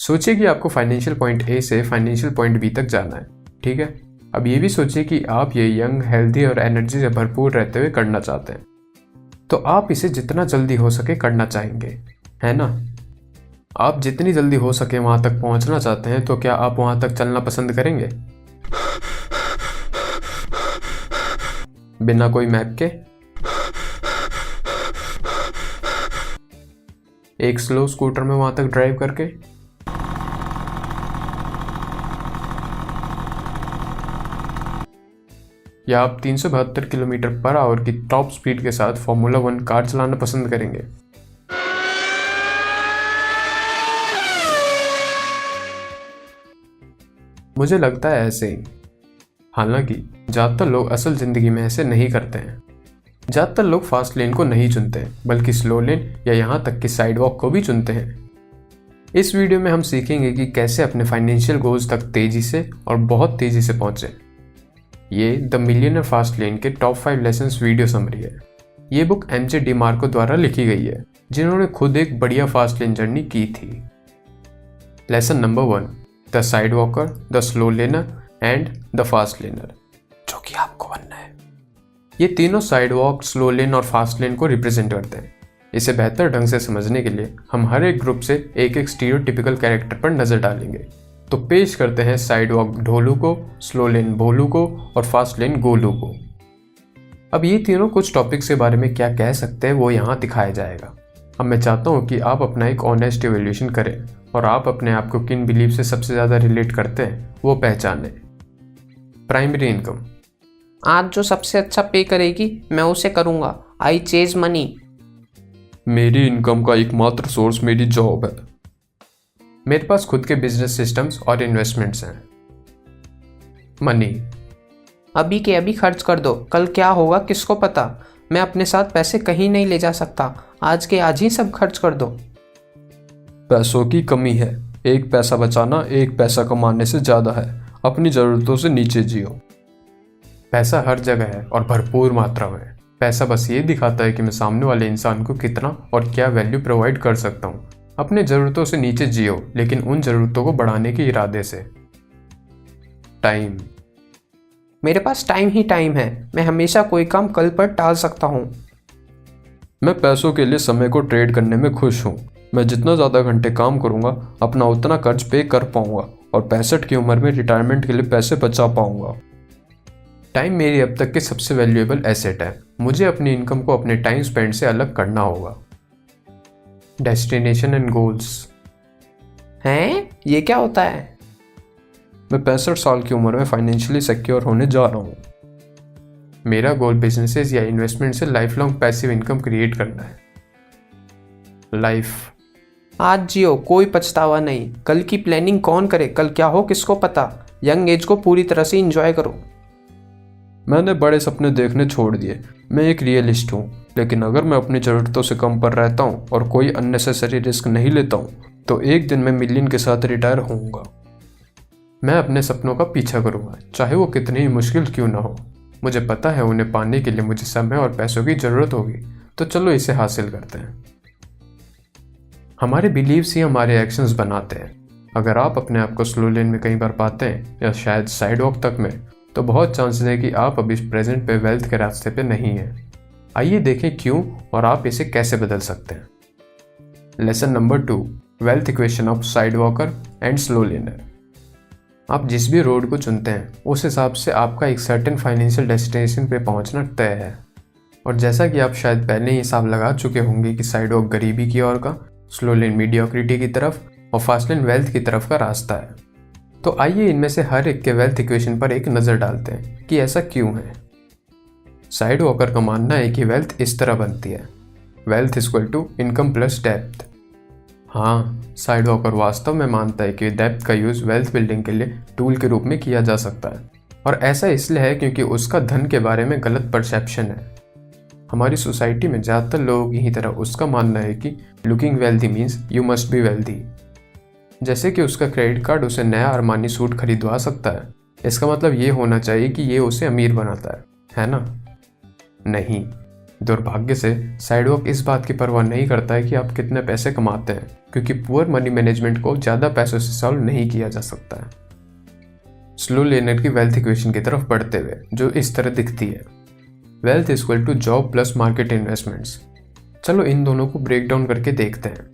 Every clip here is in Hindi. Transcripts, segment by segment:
सोचिए कि आपको फाइनेंशियल पॉइंट ए से फाइनेंशियल पॉइंट बी तक जाना है, ठीक है। अब ये भी सोचिए कि आप ये यंग, हेल्दी और एनर्जी से भरपूर रहते हुए करना चाहते हैं, तो आप इसे जितना जल्दी हो सके करना चाहेंगे, है ना। आप जितनी जल्दी हो सके वहाँ तक पहुँचना चाहते हैं, तो क्या आप वहाँ तक चलना पसंद करेंगे बिना कोई मैप के, एक स्लो स्कूटर में वहाँ तक ड्राइव करके, या आप 372 किलोमीटर पर आवर की टॉप स्पीड के साथ फॉर्मूला 1 कार चलाना पसंद करेंगे। मुझे लगता है ऐसे ही। हालांकि ज़्यादातर लोग असल ज़िंदगी में ऐसे नहीं करते हैं। ज़्यादातर लोग फास्ट लेन को नहीं चुनते हैं, बल्कि स्लो लेन या यहाँ तक कि साइड वॉक को भी चुनते हैं। इस वीडियो में हम सीखेंगे कि कैसे अपने फाइनेंशियल गोल्स तक तेज़ी से और बहुत तेज़ी से पहुँचें। ये द मिलियनर फास्ट लेन के टॉप 5 लेसन्स वीडियो समरी है। ये बुक एमजे डिमार्को द्वारा लिखी गई है, जिन्होंने खुद एक बढ़िया फास्ट लेन जर्नी की थी। Lesson number 1, the side walker, the slow learner and the fast learner, जो कि आपको बनना है। ये तीनों साइड वॉक, स्लो लेन और फास्ट लेन को रिप्रेजेंट करते हैं। इसे बेहतर ढंग से समझने के लिए हम हर एक ग्रुप से एक एक स्टीरियोटिपिकल कैरेक्टर पर नजर डालेंगे। तो पेश करते हैं साइड वॉक ढोलू को, स्लो लेन भोलू को और फास्ट लेन गोलू को। अब ये तीनों कुछ टॉपिक्स के बारे में क्या कह सकते हैं वो यहाँ दिखाया जाएगा। अब मैं चाहता हूँ कि आप अपना एक ऑनेस्ट इवैल्यूएशन करें और आप अपने आप को किन बिलीफ से सबसे ज़्यादा रिलेट करते हैं वो पहचानें। प्राइमरी इनकम, आज जो सबसे अच्छा पे करेगी मैं उसे करूँगा। आई चेज मनी। मेरी इनकम का एकमात्र सोर्स मेरी जॉब है। मेरे पास खुद के बिजनेस सिस्टम्स और इन्वेस्टमेंट्स हैं। मनी, अभी के अभी खर्च कर दो, कल क्या होगा किसको पता। मैं अपने साथ पैसे कहीं नहीं ले जा सकता, आज के आज ही सब खर्च कर दो। पैसों की कमी है, एक पैसा बचाना एक पैसा कमाने से ज़्यादा है। अपनी ज़रूरतों से नीचे जियो। पैसा हर जगह है और भरपूर मात्रा में। पैसा बस ये दिखाता है कि मैं सामने वाले इंसान को कितना और क्या वैल्यू प्रोवाइड कर सकता हूँ। अपने ज़रूरतों से नीचे जियो, लेकिन उन ज़रूरतों को बढ़ाने के इरादे से। टाइम, मेरे पास टाइम ही टाइम है, मैं हमेशा कोई काम कल पर टाल सकता हूँ। मैं पैसों के लिए समय को ट्रेड करने में खुश हूँ। मैं जितना ज़्यादा घंटे काम करूँगा अपना उतना कर्ज पे कर पाऊँगा और 65 की उम्र में रिटायरमेंट के लिए पैसे बचा पाऊँगा। टाइम मेरी अब तक की सबसे वैल्यूएबल एसेट है। मुझे अपनी इनकम को अपने टाइम स्पेंड से अलग करना होगा। डेस्टिनेशन एंड गोल्स, हैं ये क्या होता है? मैं 65 साल की उम्र में फाइनेंशियली सिक्योर होने जा रहा हूँ। मेरा गोल बिजनेसेस या इन्वेस्टमेंट से life long passive income create करना है। लाइफ, आज जियो, कोई पछतावा नहीं। कल की प्लानिंग कौन करे, कल क्या हो किसको पता। यंग एज को पूरी तरह से एंजॉय करो। मैंने बड़े सपने देखने छोड़ दिए। मैं एक रियलिस्ट हूँ, लेकिन अगर मैं अपनी ज़रूरतों से कम पर रहता हूँ और कोई अननेसेसरी रिस्क नहीं लेता हूँ तो एक दिन मैं मिलियन के साथ रिटायर होऊंगा। मैं अपने सपनों का पीछा करूँगा, चाहे वो कितनी ही मुश्किल क्यों ना हो। मुझे पता है उन्हें पाने के लिए मुझे समय और पैसों की ज़रूरत होगी, तो चलो इसे हासिल करते हैं। हमारे बिलीव्स ही हमारे एक्शंस बनाते हैं। अगर आप अपने आप को स्लो लेन में कई बार पाते हैं या शायद साइड वॉक तक में, तो बहुत चांसेस है कि आप अभी प्रेजेंट पे वेल्थ के रास्ते पे नहीं हैं। आइए देखें क्यों और आप इसे कैसे बदल सकते हैं। Lesson number 2, wealth equation of side walker and slow learner. आप जिस भी रोड को चुनते हैं उस हिसाब से आपका एक सर्टेन फाइनेंशियल डेस्टिनेशन पे पहुंचना तय है। और जैसा कि आप शायद पहले ही हिसाब लगा चुके होंगे कि साइड वॉक गरीबी की ओर का, स्लो लेन मीडियोक्रिटी की तरफ और फास्ट लेन वेल्थ की तरफ का रास्ता है। तो आइए इनमें से हर एक के वेल्थ इक्वेशन पर एक नज़र डालते हैं कि ऐसा क्यों है। साइड वॉकर का मानना है कि वेल्थ इस तरह बनती है, wealth equal to income plus depth. हाँ, साइड वॉकर वास्तव में मानता है कि डेप्थ का यूज़ वेल्थ बिल्डिंग के लिए टूल के रूप में किया जा सकता है, और ऐसा इसलिए है क्योंकि उसका धन के बारे में गलत परसेप्शन है। हमारी सोसाइटी में ज़्यादातर लोगों की ही तरह उसका मानना है कि looking wealthy means you must be wealthy. जैसे कि उसका क्रेडिट कार्ड उसे नया अरमानी सूट खरीदवा सकता है, इसका मतलब ये होना चाहिए कि ये उसे अमीर बनाता है ना? नहीं, दुर्भाग्य से साइड वॉक इस बात की परवाह नहीं करता है कि आप कितने पैसे कमाते हैं क्योंकि पुअर मनी मैनेजमेंट को ज़्यादा पैसों से सॉल्व नहीं किया जा सकता है। स्लो लर्नर की वेल्थ इक्वेशन की तरफ बढ़ते हुए जो इस तरह दिखती है, wealth is equal to job plus market investments. चलो इन दोनों को ब्रेक डाउन करके देखते हैं।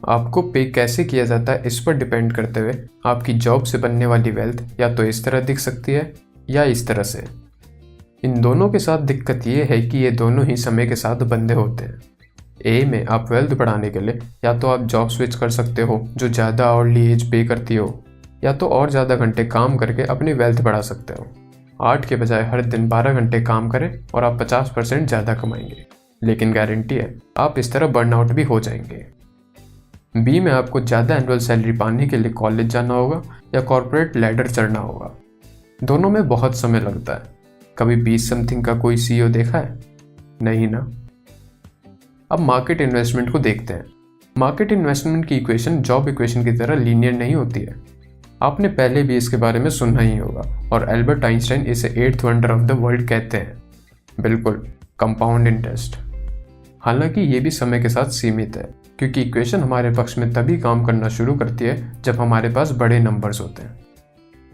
आपको पे कैसे किया जाता है इस पर डिपेंड करते हुए आपकी जॉब से बनने वाली वेल्थ या तो इस तरह दिख सकती है या इस तरह से। इन दोनों के साथ दिक्कत ये है कि ये दोनों ही समय के साथ बंधे होते हैं। ए में आप वेल्थ बढ़ाने के लिए या तो आप जॉब स्विच कर सकते हो जो ज़्यादा आवर्ली एज पे करती हो, या तो और ज़्यादा घंटे काम करके अपनी वेल्थ बढ़ा सकते हो। 8 के बजाय हर दिन 12 घंटे काम करें और आप 50% ज़्यादा कमाएंगे, लेकिन गारंटी है आप इस तरह बर्नआउट भी हो जाएंगे। बी में आपको ज़्यादा एनुअल सैलरी पाने के लिए कॉलेज जाना होगा या कॉर्पोरेट लैडर चढ़ना होगा। दोनों में बहुत समय लगता है। कभी 20 समथिंग का कोई सीईओ देखा है? नहीं ना। अब मार्केट इन्वेस्टमेंट को देखते हैं। मार्केट इन्वेस्टमेंट की इक्वेशन जॉब इक्वेशन की तरह लीनियर नहीं होती है। आपने पहले भी इसके बारे में सुना ही होगा और एल्बर्ट आइंस्टाइन इसे 8th wonder of the world कहते हैं। बिल्कुल, कंपाउंड इंटरेस्ट। हालांकि ये भी समय के साथ सीमित है, क्योंकि इक्वेशन हमारे पक्ष में तभी काम करना शुरू करती है जब हमारे पास बड़े नंबर्स होते हैं।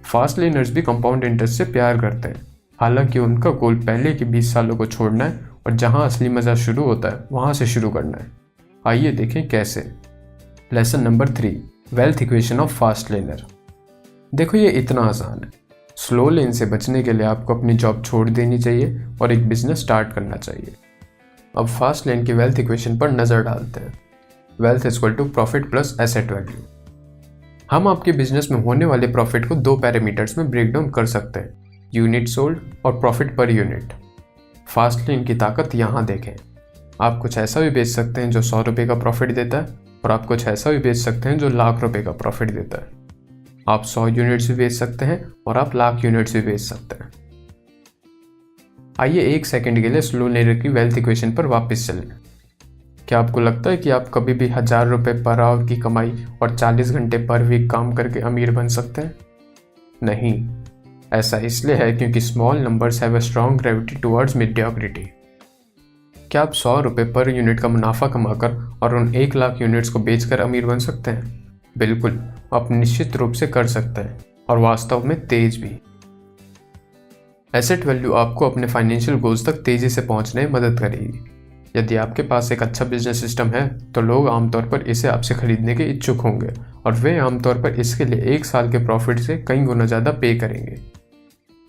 फास्ट लर्नर्स भी कंपाउंड इंटरेस्ट से प्यार करते हैं, हालांकि उनका गोल पहले के 20 सालों को छोड़ना है और जहां असली मजा शुरू होता है वहां से शुरू करना है। आइए देखें कैसे। Lesson number 3, wealth equation of fast learner. देखो ये इतना आसान है। स्लो लेन से बचने के लिए आपको अपनी जॉब छोड़ देनी चाहिए और एक बिजनेस स्टार्ट करना चाहिए। अब फास्ट लेन की वेल्थ इक्वेशन पर नज़र डालते हैं। Wealth is equal to profit plus asset value. हम आपके बिजनेस में होने वाले प्रॉफिट को 2 पैरामीटर्स में ब्रेक डाउन कर सकते हैं, यूनिट सोल्ड और profit per unit. Fast lane की ताकत यहाँ देखें। आप कुछ ऐसा भी बेच सकते हैं जो 100 रुपये का प्रॉफिट देता है और आप कुछ ऐसा भी बेच सकते हैं जो लाख रुपए का प्रॉफिट देता है। आप 100 यूनिट्स भी बेच सकते हैं और आप लाख यूनिट्स भी बेच सकते हैं। आइए एक सेकंड के लिए स्लो लर्नर की वेल्थ इक्वेशन पर वापस चलें। क्या आपको लगता है कि आप कभी भी 1000 रुपये पर आवर की कमाई और 40 घंटे पर वीक काम करके अमीर बन सकते हैं? नहीं, ऐसा इसलिए है क्योंकि small numbers have a strong gravity towards mediocrity. क्या आप 100 रुपये पर यूनिट का मुनाफा कमाकर और उन 1 लाख यूनिट्स को बेचकर अमीर बन सकते हैं? बिल्कुल, आप निश्चित रूप से कर सकते हैं और वास्तव में तेज भी। एसेट वैल्यू आपको अपने फाइनेंशियल गोल्स तक तेजी से पहुंचने में मदद करेगी। यदि आपके पास एक अच्छा बिजनेस सिस्टम है तो लोग आमतौर पर इसे आपसे खरीदने के इच्छुक होंगे और वे आमतौर पर इसके लिए 1 साल के प्रॉफिट से कई गुना ज़्यादा पे करेंगे।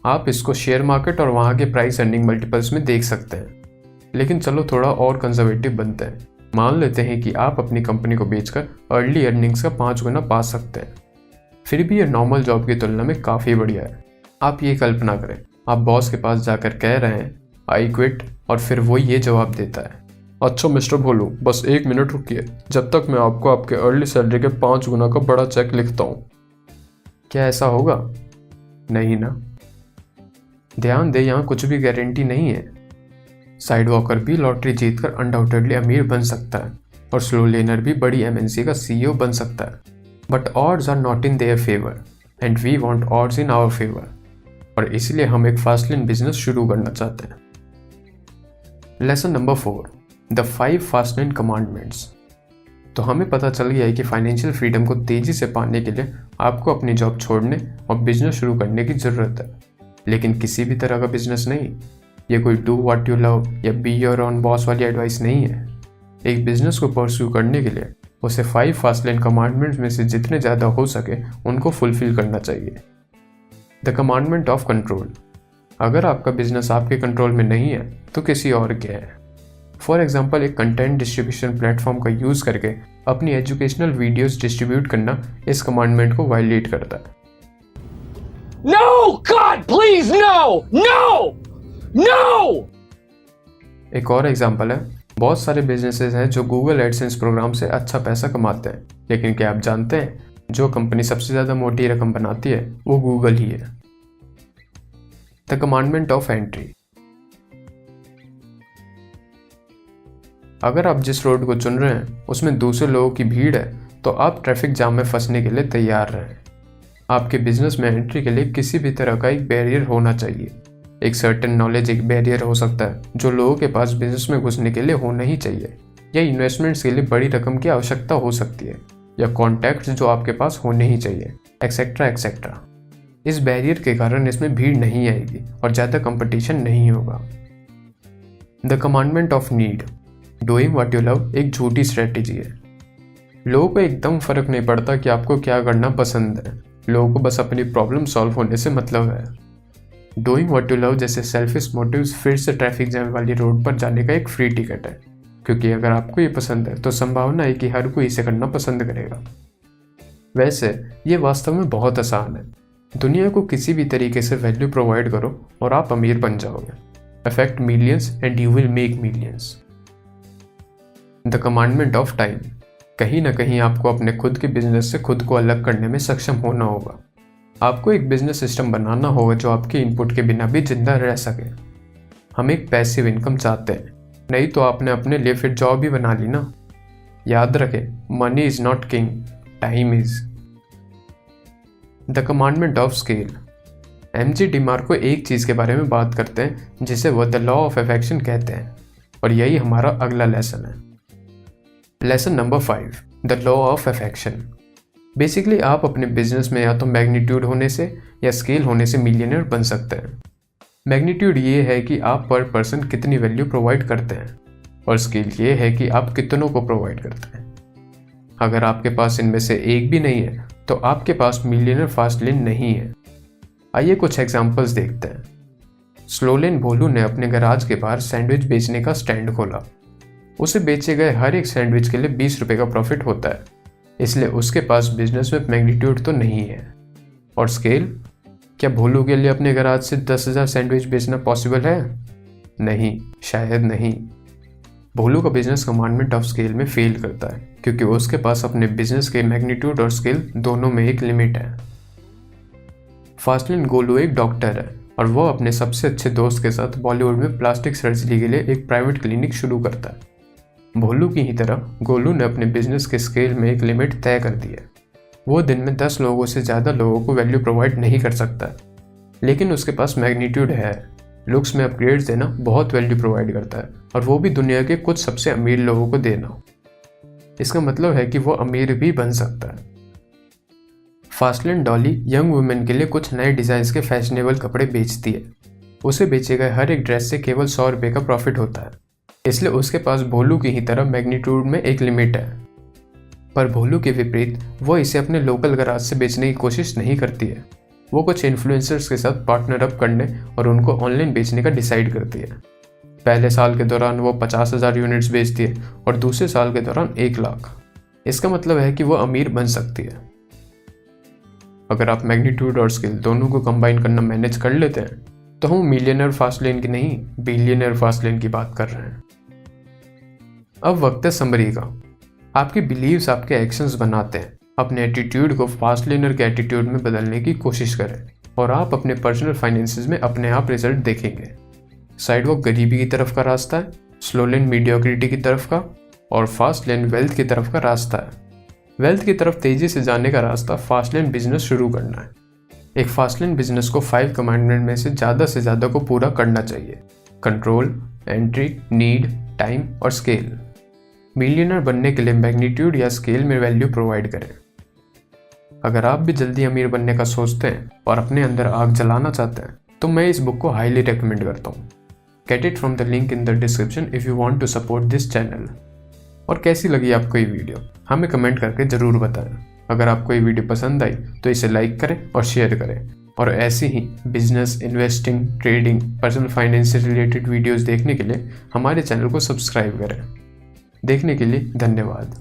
आप इसको शेयर मार्केट और वहाँ के प्राइस अर्निंग मल्टीपल्स में देख सकते हैं। लेकिन चलो थोड़ा और कंजर्वेटिव बनते हैं। मान लेते हैं कि आप अपनी कंपनी को बेचकर अर्ली अर्निंग्स का 5 गुना पा सकते हैं। फिर भी यह नॉर्मल जॉब की तुलना में काफ़ी बढ़िया है। आप ये कल्पना करें, आप बॉस के पास जाकर कह रहे हैं आई क्विट और फिर वो ये जवाब देता है, अच्छा मिस्टर भोलू, बस 1 मिनट रुकिए जब तक मैं आपको आपके अर्ली सैलरी के 5 गुना का बड़ा चेक लिखता हूँ। क्या ऐसा होगा? नहीं ना। ध्यान दे, यहाँ कुछ भी गारंटी नहीं है। साइड वॉकर भी लॉटरी जीतकर अनडाउटेडली अमीर बन सकता है और स्लो लर्नर भी बड़ी एमएनसी का सीईओ बन सकता है, but odds are not in their favour and we want odds in our favour, और इसलिए हम एक फास्ट लेन बिजनेस शुरू करना चाहते हैं। Lesson number 4, the 5 fast lane commandments. तो हमें पता चल गया है कि फाइनेंशियल फ्रीडम को तेजी से पाने के लिए आपको अपनी जॉब छोड़ने और बिजनेस शुरू करने की ज़रूरत है, लेकिन किसी भी तरह का बिजनेस नहीं। ये कोई डू व्हाट यू लव या बी योर ओन बॉस वाली एडवाइस नहीं है। एक बिजनेस को परस्यू करने के लिए उसे 5 फास्ट लेन कमांडमेंट्स में से जितने ज़्यादा हो सके उनको फुलफिल करना चाहिए। The commandment of control. अगर आपका बिजनेस आपके कंट्रोल में नहीं है तो किसी और के है। फॉर एग्जाम्पल, एक कंटेंट डिस्ट्रीब्यूशन प्लेटफॉर्म का यूज़ करके अपनी एजुकेशनल वीडियोस डिस्ट्रीब्यूट करना इस कमांडमेंट को वायलेट करता है। No! God, please, no! No! No! एक और एग्जाम्पल है, बहुत सारे बिजनेसेस हैं जो गूगल एडसेंस प्रोग्राम से अच्छा पैसा कमाते हैं, लेकिन क्या आप जानते हैं जो कंपनी सबसे ज़्यादा मोटी रकम बनाती है वो गूगल ही है। The commandment of entry. अगर आप जिस रोड को चुन रहे हैं उसमें दूसरे लोगों की भीड़ है तो आप ट्रैफिक जाम में फंसने के लिए तैयार रहें। आपके बिजनेस में एंट्री के लिए किसी भी तरह का एक बैरियर होना चाहिए। एक सर्टेन नॉलेज एक बैरियर हो सकता है जो लोगों के पास बिजनेस में घुसने के लिए होना ही चाहिए, या इन्वेस्टमेंट्स के लिए बड़ी रकम की आवश्यकता हो सकती है, या कॉन्टैक्ट्स जो आपके पास होने ही चाहिए, एक्सेट्रा एक्सेट्रा। इस बैरियर के कारण इसमें भीड़ नहीं आएगी और ज़्यादा कंपटीशन नहीं होगा। The commandment of need, doing what you love एक झूठी स्ट्रेटेजी है। लोगों को एकदम फर्क नहीं पड़ता कि आपको क्या करना पसंद है, लोगों को बस अपनी प्रॉब्लम सॉल्व होने से मतलब है। डूइंग व्हाट यू लव जैसे सेल्फिश मोटिव्स फिर से ट्रैफिक जैम वाली रोड पर जाने का एक फ्री टिकट है, क्योंकि अगर आपको ये पसंद है तो संभावना है कि हर कोई इसे करना पसंद करेगा। वैसे ये वास्तव में बहुत आसान है। दुनिया को किसी भी तरीके से वैल्यू प्रोवाइड करो और आप अमीर बन जाओगे। Affect millions and you will make millions. The commandment of time, कहीं ना कहीं आपको अपने खुद के बिजनेस से खुद को अलग करने में सक्षम होना होगा। आपको एक बिजनेस सिस्टम बनाना होगा जो आपके इनपुट के बिना भी जिंदा रह सके। हम एक पैसिव इनकम चाहते हैं, नहीं तो आपने अपने लिए फिर जॉब ही बना ली ना। याद रखें, money is not king, time is. The commandment of scale, MJ DeMarco एक चीज़ के बारे में बात करते हैं जिसे वो द लॉ ऑफ अफेक्शन कहते हैं, और यही हमारा अगला लेसन है। Lesson number 5, the law of affection. Basically आप अपने बिजनेस में या तो मैग्नीट्यूड होने से या स्केल होने से मिलियनर बन सकते हैं। मैग्नीट्यूड ये है कि आप पर पर्सन कितनी वैल्यू प्रोवाइड करते हैं, और स्केल ये है कि आप कितनों को प्रोवाइड करते हैं। अगर आपके पास इनमें से एक भी नहीं है तो आपके पास मिलियनर फास्ट लेन नहीं है। आइए कुछ एग्जांपल्स देखते हैं। स्लो लेन भोलू ने अपने गैराज के बाहर सैंडविच बेचने का स्टैंड खोला। उसे बेचे गए हर एक सैंडविच के लिए 20 रुपये का प्रॉफिट होता है, इसलिए उसके पास बिजनेस में मैग्नीट्यूड तो नहीं है। और स्केल, क्या भोलू के लिए अपने गैराज से 10,000 सैंडविच बेचना पॉसिबल है? नहीं, शायद नहीं। भोलू का बिजनेस कमांडमेंट ऑफ स्केल में फेल करता है, क्योंकि उसके पास अपने बिजनेस के मैग्नीट्यूड और स्केल दोनों में एक लिमिट है। फास्टलेन गोलू एक डॉक्टर है और वो अपने सबसे अच्छे दोस्त के साथ बॉलीवुड में प्लास्टिक सर्जरी के लिए एक प्राइवेट क्लिनिक शुरू करता है। भोलू की ही तरह गोलू ने अपने बिजनेस के स्केल में एक लिमिट तय कर दी है। वो दिन में 10 लोगों से ज़्यादा लोगों को वैल्यू प्रोवाइड नहीं कर सकता, लेकिन उसके पास मैग्नीट्यूड है। लुक्स में अपग्रेड्स देना बहुत वैल्यू प्रोवाइड करता है, और वो भी दुनिया के कुछ सबसे अमीर लोगों को देना। इसका मतलब है कि वो अमीर भी बन सकता है। फास्टलेन डॉली यंग वुमेन के लिए कुछ नए डिज़ाइन के फैशनेबल कपड़े बेचती है। उसे बेचे गए हर एक ड्रेस से केवल 100 रुपये का प्रॉफिट होता है, इसलिए उसके पास भोलू की ही तरह मैग्नीट्यूड में एक लिमिट है। पर भोलू के विपरीत वो इसे अपने लोकल गैराज से बेचने की कोशिश नहीं करती है। वो कुछ इन्फ्लुएंसर्स के साथ पार्टनर अप करने और उनको ऑनलाइन बेचने का डिसाइड करती है। पहले साल के दौरान वो 50,000 यूनिट्स बेचती है और दूसरे साल के दौरान 1 लाख। इसका मतलब है कि वो अमीर बन सकती है। अगर आप मैग्नीट्यूड और स्किल दोनों को कंबाइन करना मैनेज कर लेते हैं तो हम मिलियनर फास्टलेन की नहीं, बिलियनर फास्टलेन की बात कर रहे हैं। अब वक्त है समरी का। आपके बिलीव्स आपके एक्शंस बनाते हैं। अपने एटीट्यूड को फास्टलेनर के एटीट्यूड में बदलने की कोशिश करें और आप अपने पर्सनल फाइनेंसेस में अपने आप रिजल्ट देखेंगे। साइडवॉक गरीबी की तरफ का रास्ता है, स्लो लेन मीडियोक्रिटी की तरफ का, और फास्ट लेन वेल्थ की तरफ का रास्ता है। वेल्थ की तरफ तेजी से जाने का रास्ता फास्ट लेन बिजनेस शुरू करना है। एक फास्ट लेन बिजनेस को 5 कमांडमेंट में से ज़्यादा को पूरा करना चाहिए: कंट्रोल, एंट्री, नीड, टाइम और स्केल। मिलियनर बनने के लिए मैग्नीट्यूड या स्केल में वैल्यू प्रोवाइड करें। अगर आप भी जल्दी अमीर बनने का सोचते हैं और अपने अंदर आग जलाना चाहते हैं तो मैं इस बुक को हाईली रेकमेंड करता हूँ। Get it from the link in the description if you want to support this channel. और कैसी लगी आपको ये वीडियो हमें कमेंट करके ज़रूर बताएं। अगर आपको ये वीडियो पसंद आई तो इसे लाइक करें और शेयर करें, और ऐसी ही business, investing, trading, personal finance से रिलेटेड वीडियोज़ देखने के लिए हमारे चैनल को सब्सक्राइब करें। देखने के लिए धन्यवाद।